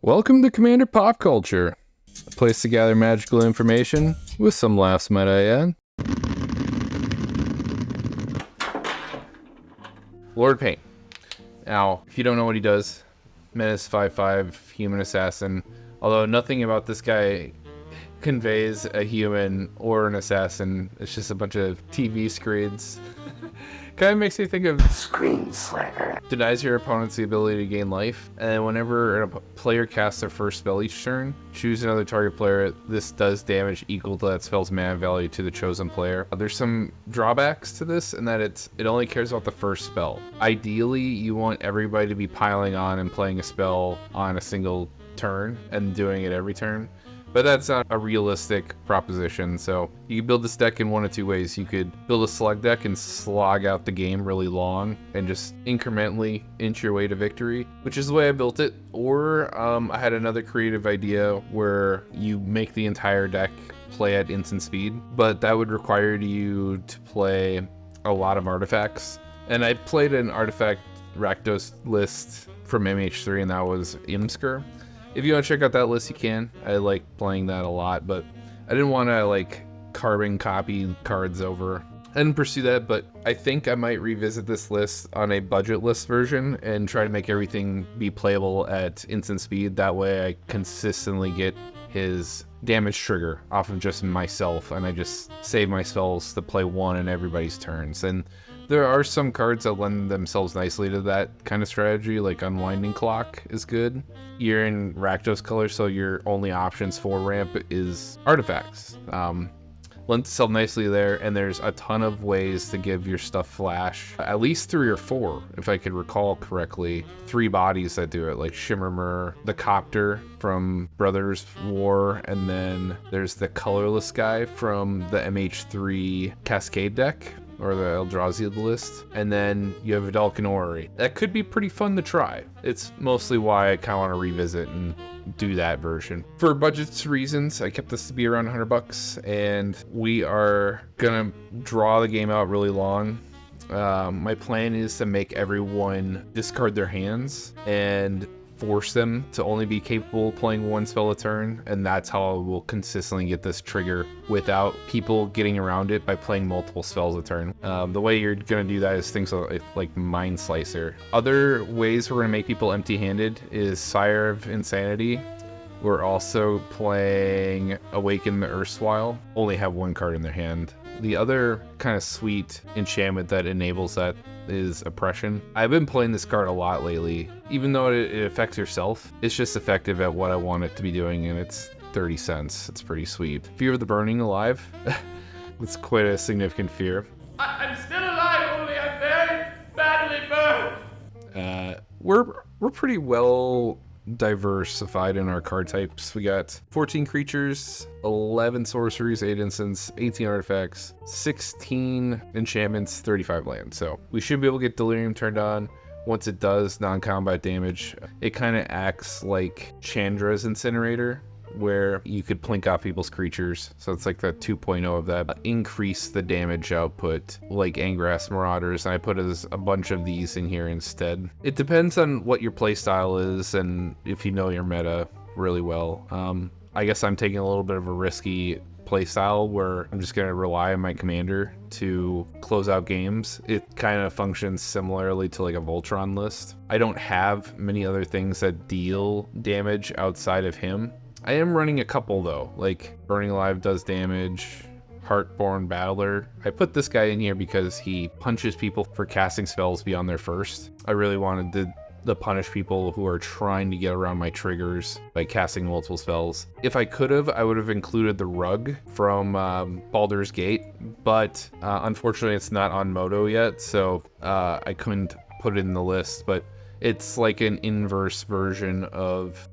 Welcome to Commander Pop Culture, a place to gather magical information with some laughs, might I add. Lord Pain. Now, if you don't know what he does, Menace 5/5, human assassin. Although nothing about this guy conveys a human or an assassin. It's just a bunch of TV screens. Kind of makes me think of Screen Slayer. Denies your opponents the ability to gain life, and whenever a player casts their first spell each turn, choose another target player. This does damage equal to that spell's mana value to the chosen player. There's some drawbacks to this in that it only cares about the first spell. Ideally, you want everybody to be piling on and playing a spell on a single turn and doing it every turn. But that's not a realistic proposition, so you can build this deck in one of two ways. You could build a slug deck and slog out the game really long and just incrementally inch your way to victory, which is the way I built it. Or I had another creative idea where you make the entire deck play at instant speed, but that would require you to play a lot of artifacts. And I played an artifact Rakdos list from MH3, and that was Imsker. If you want to check out that list, you can. I like playing that a lot, but I didn't want to like carbon copy cards over. I didn't pursue that, but I think I might revisit this list on a budget list version and try to make everything be playable at instant speed. That way I consistently get his damage trigger off of just myself, and I just save my spells to play one in everybody's turns. And there are some cards that lend themselves nicely to that kind of strategy, like Unwinding Clock is good. You're in Rakdos color, so your only options for ramp is artifacts. Lends itself nicely there, and there's a ton of ways to give your stuff flash. At least 3 or 4, if I could recall correctly. 3 bodies that do it, like Shimmermer, the Copter from Brothers War, and then there's the colorless guy from the MH3 Cascade deck, or the Eldrazi list, and then you have Vidalcan Orrery. That could be pretty fun to try. It's mostly why I kind of want to revisit and do that version. For budget reasons, I kept this to be around $100, and we are gonna draw the game out really long. My plan is to make everyone discard their hands and force them to only be capable of playing one spell a turn, and that's how I will consistently get this trigger without people getting around it by playing multiple spells a turn. The way you're going to do that is things like Mind Slicer. Other ways we're going to make people empty-handed is Sire of Insanity. We're also playing Awaken the Erstwhile, only have 1 card in their hand. The other kind of sweet enchantment that enables that is Oppression. I've been playing this card a lot lately. Even though it affects yourself, it's just effective at what I want it to be doing, and it's 30 cents. It's pretty sweet. Fear of the Burning Alive. It's quite a significant fear. I'm still alive, only I'm very badly burned. We're pretty well diversified in our card types. We got 14 creatures, 11 sorceries, 8 instants, 18 artifacts, 16 enchantments, 35 lands. So we should be able to get Delirium turned on. Once it does non-combat damage, it kind of acts like Chandra's Incinerator, where you could plink off people's creatures. So it's like the 2.0 of that. Increase the damage output like Angrass Marauders, and I put a bunch of these in here instead. It depends on what your playstyle is and if you know your meta really well. I guess I'm taking a little bit of a risky playstyle where I'm just going to rely on my commander to close out games. It kind of functions similarly to like a Voltron list. I don't have many other things that deal damage outside of him. I am running a couple though, like Burning Alive does damage, Heartborn Battler. I put this guy in here because he punches people for casting spells beyond their first. I really wanted to punish people who are trying to get around my triggers by casting multiple spells. If I could have, I would have included the Rug from Baldur's Gate, but unfortunately it's not on Moto yet, so I couldn't put it in the list, but it's like an inverse version of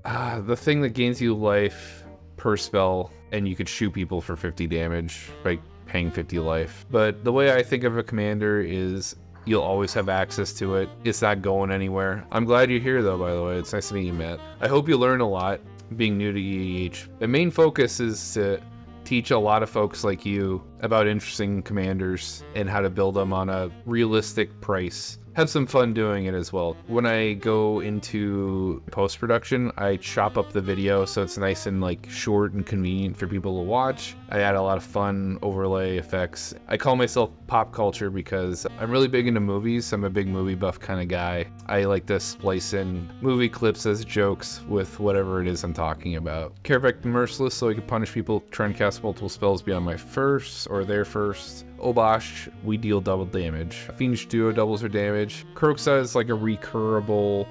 the thing that gains you life per spell, and you could shoot people for 50 damage by paying 50 life. But the way I think of a commander is you'll always have access to it. It's not going anywhere. I'm glad you're here though, by the way. It's nice to meet you, Matt. I hope you learn a lot being new to EDH. The main focus is to teach a lot of folks like you about interesting commanders and how to build them on a realistic price. have some fun doing it as well. When I go into post-production, I chop up the video so it's nice and like short and convenient for people to watch. I add a lot of fun overlay effects. I call myself pop culture because I'm really big into movies. I'm a big movie buff kind of guy. I like to splice in movie clips as jokes with whatever it is I'm talking about. Care Effect Merciless, so I can punish people trying to cast multiple spells beyond my first or their first. Obosh, we deal double damage. Fiendish Duo doubles her damage. Kroxa is like a recurable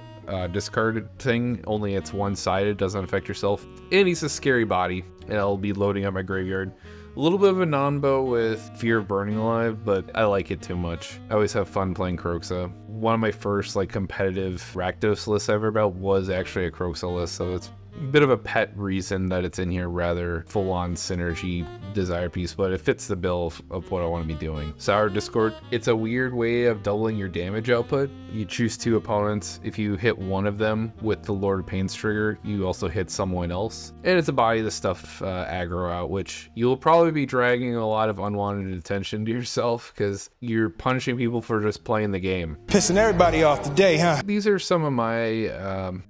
discarded thing, only it's one-sided, doesn't affect yourself. And he's a scary body, and I'll be loading up my graveyard. A little bit of a non-bow with Fear of Burning Alive, but I like it too much. I always have fun playing Kroxa. One of my first like competitive Rakdos lists I ever about was actually a Kroxa list, so it's a bit of a pet reason that it's in here, rather full-on synergy desire piece, but it fits the bill of what I want to be doing. Sour Discord, it's a weird way of doubling your damage output. You choose two opponents. If you hit one of them with the Lord of Pain's trigger, you also hit someone else. And it's a body the stuff aggro out, which you'll probably be dragging a lot of unwanted attention to yourself because you're punishing people for just playing the game. Pissing everybody off today, huh? These are some of my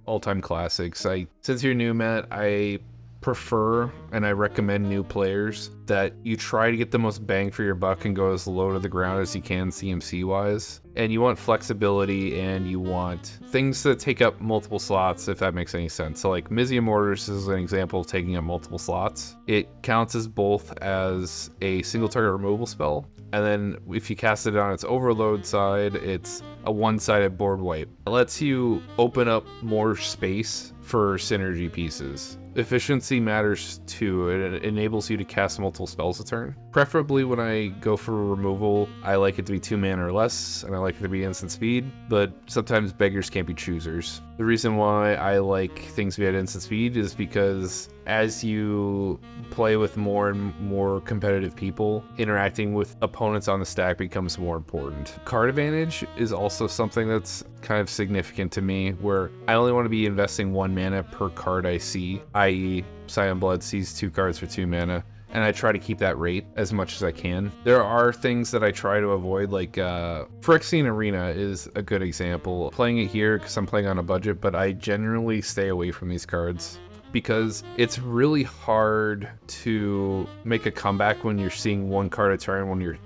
all-time classics. Since you're new, Matt, I prefer and I recommend new players that you try to get the most bang for your buck and go as low to the ground as you can CMC wise. And you want flexibility and you want things that take up multiple slots, if that makes any sense. So like Mizzium Mortars is an example of taking up multiple slots. It counts as both as a single target removal spell, and then if you cast it on its overload side, it's a one-sided board wipe. It lets you open up more space for synergy pieces. Efficiency matters too. It enables you to cast multiple spells a turn. Preferably when I go for removal, I like it to be 2 mana or less, and I like it to be instant speed, but sometimes beggars can't be choosers. The reason why I like things to be at instant speed is because as you play with more and more competitive people, interacting with opponents on the stack becomes more important. Card advantage is also something that's kind of significant to me, where I only want to be investing 1 mana per card I see, i.e. Silent Blood sees 2 cards for 2 mana, and I try to keep that rate as much as I can. There are things that I try to avoid, like Phyrexian Arena is a good example. Playing it here because I'm playing on a budget, but I generally stay away from these cards because it's really hard to make a comeback when you're seeing 1 card a turn when you're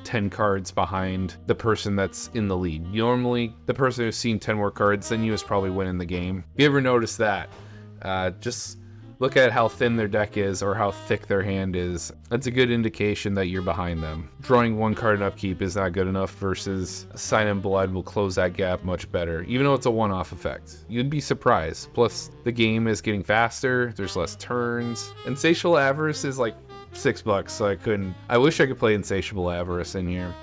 10 cards behind the person that's in the lead. Normally, the person who's seen 10 more cards than you is probably winning the game. If you ever notice that, just look at how thin their deck is or how thick their hand is. That's a good indication that you're behind them. Drawing 1 card in upkeep is not good enough versus Silent Blood will close that gap much better, even though it's a one-off effect. You'd be surprised. Plus, the game is getting faster, there's less turns. Insatiable Avarice is like $6, so I wish I could play Insatiable Avarice in here.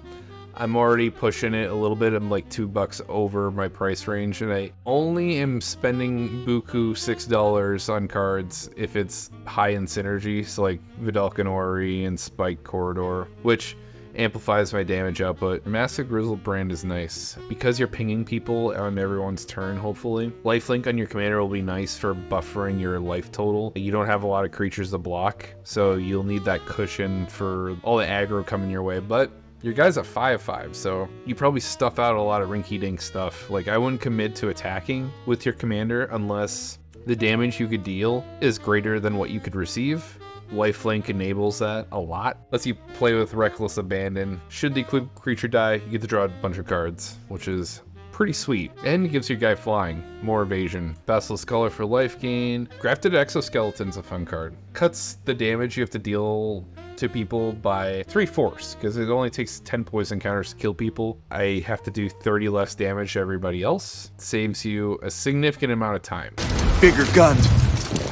I'm already pushing it a little bit. I'm like $2 over my price range, and I only am spending buku $6 on cards if it's high in synergy, so like Vidalcan Ori and Spike Corridor, which amplifies my damage output. Massive Grizzlebrand is nice because you're pinging people on everyone's turn, hopefully. Lifelink on your commander will be nice for buffering your life total. You don't have a lot of creatures to block, so you'll need that cushion for all the aggro coming your way, but your guy's a 5/5, so you probably stuff out a lot of rinky-dink stuff. Like, I wouldn't commit to attacking with your commander unless the damage you could deal is greater than what you could receive. Lifelink enables that a lot. Lets you play with Reckless Abandon. Should the equipped creature die, you get to draw a bunch of cards, which is pretty sweet. And gives your guy flying, more evasion. Basilisk Color for life gain. Grafted Exoskeleton's a fun card. Cuts the damage you have to deal to people by 3/4 because it only takes 10 poison counters to kill people. I have to do 30 less damage to everybody else. Saves you a significant amount of time. Bigger guns.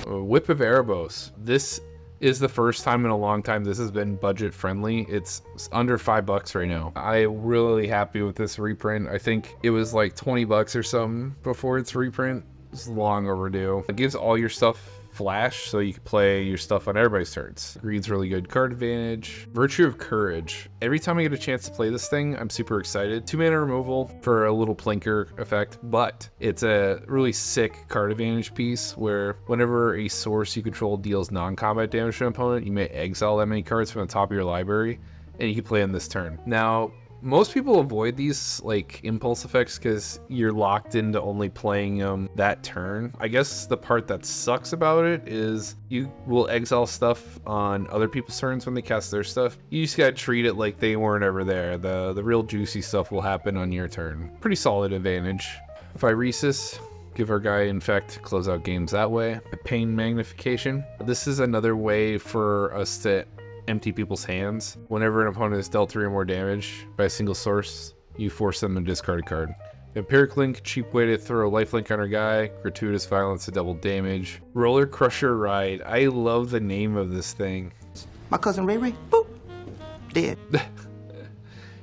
Whip of Erebos. This is the first time in a long time this has been budget friendly. It's under $5 right now. I'm really happy with this reprint. I think it was like $20 or something before its reprint. It's long overdue. It gives all your stuff flash, so you can play your stuff on everybody's turns. Green's really good card advantage. Virtue of Courage. Every time I get a chance to play this thing, I'm super excited. 2 mana removal for a little plinker effect, but it's a really sick card advantage piece where whenever a source you control deals non-combat damage to an opponent, you may exile that many cards from the top of your library, and you can play on this turn. Now, Most people avoid these like impulse effects because you're locked into only playing them that turn. I guess the part that sucks about it is you will exile stuff on other people's turns when they cast their stuff. You just gotta treat it like they weren't ever there. The real juicy stuff will happen on your turn. Pretty solid advantage. If I Rhesus, give our guy Infect, close out games that way. Pain Magnification. This is another way for us to empty people's hands. Whenever an opponent is dealt 3 or more damage by a single source, you force them to discard a card. Empiric Link, cheap way to throw a lifelink on our guy. Gratuitous Violence to double damage. Roller Crusher Ride. I love the name of this thing. My cousin Ray Ray, boop, dead.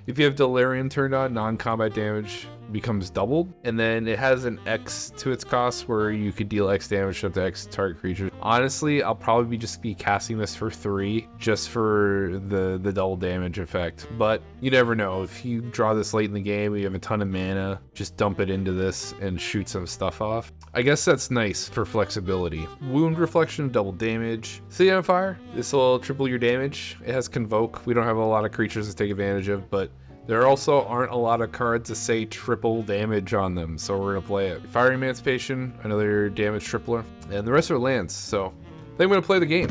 If you have Delirium turned on, non-combat damage becomes doubled, and then it has an X to its cost where you could deal X damage to up to X target creature. Honestly, I'll probably just be casting this for 3 just for the double damage effect, but you never know. If you draw this late in the game, you have a ton of mana, just dump it into this and shoot some stuff off. I guess that's nice for flexibility. Wound Reflection, double damage. City on Fire, this will triple your damage. It has Convoke. We don't have a lot of creatures to take advantage of, but there also aren't a lot of cards to say triple damage on them, so we're gonna play it. Fire Emancipation, another damage tripler, and the rest are lands, so I think I'm gonna play the game.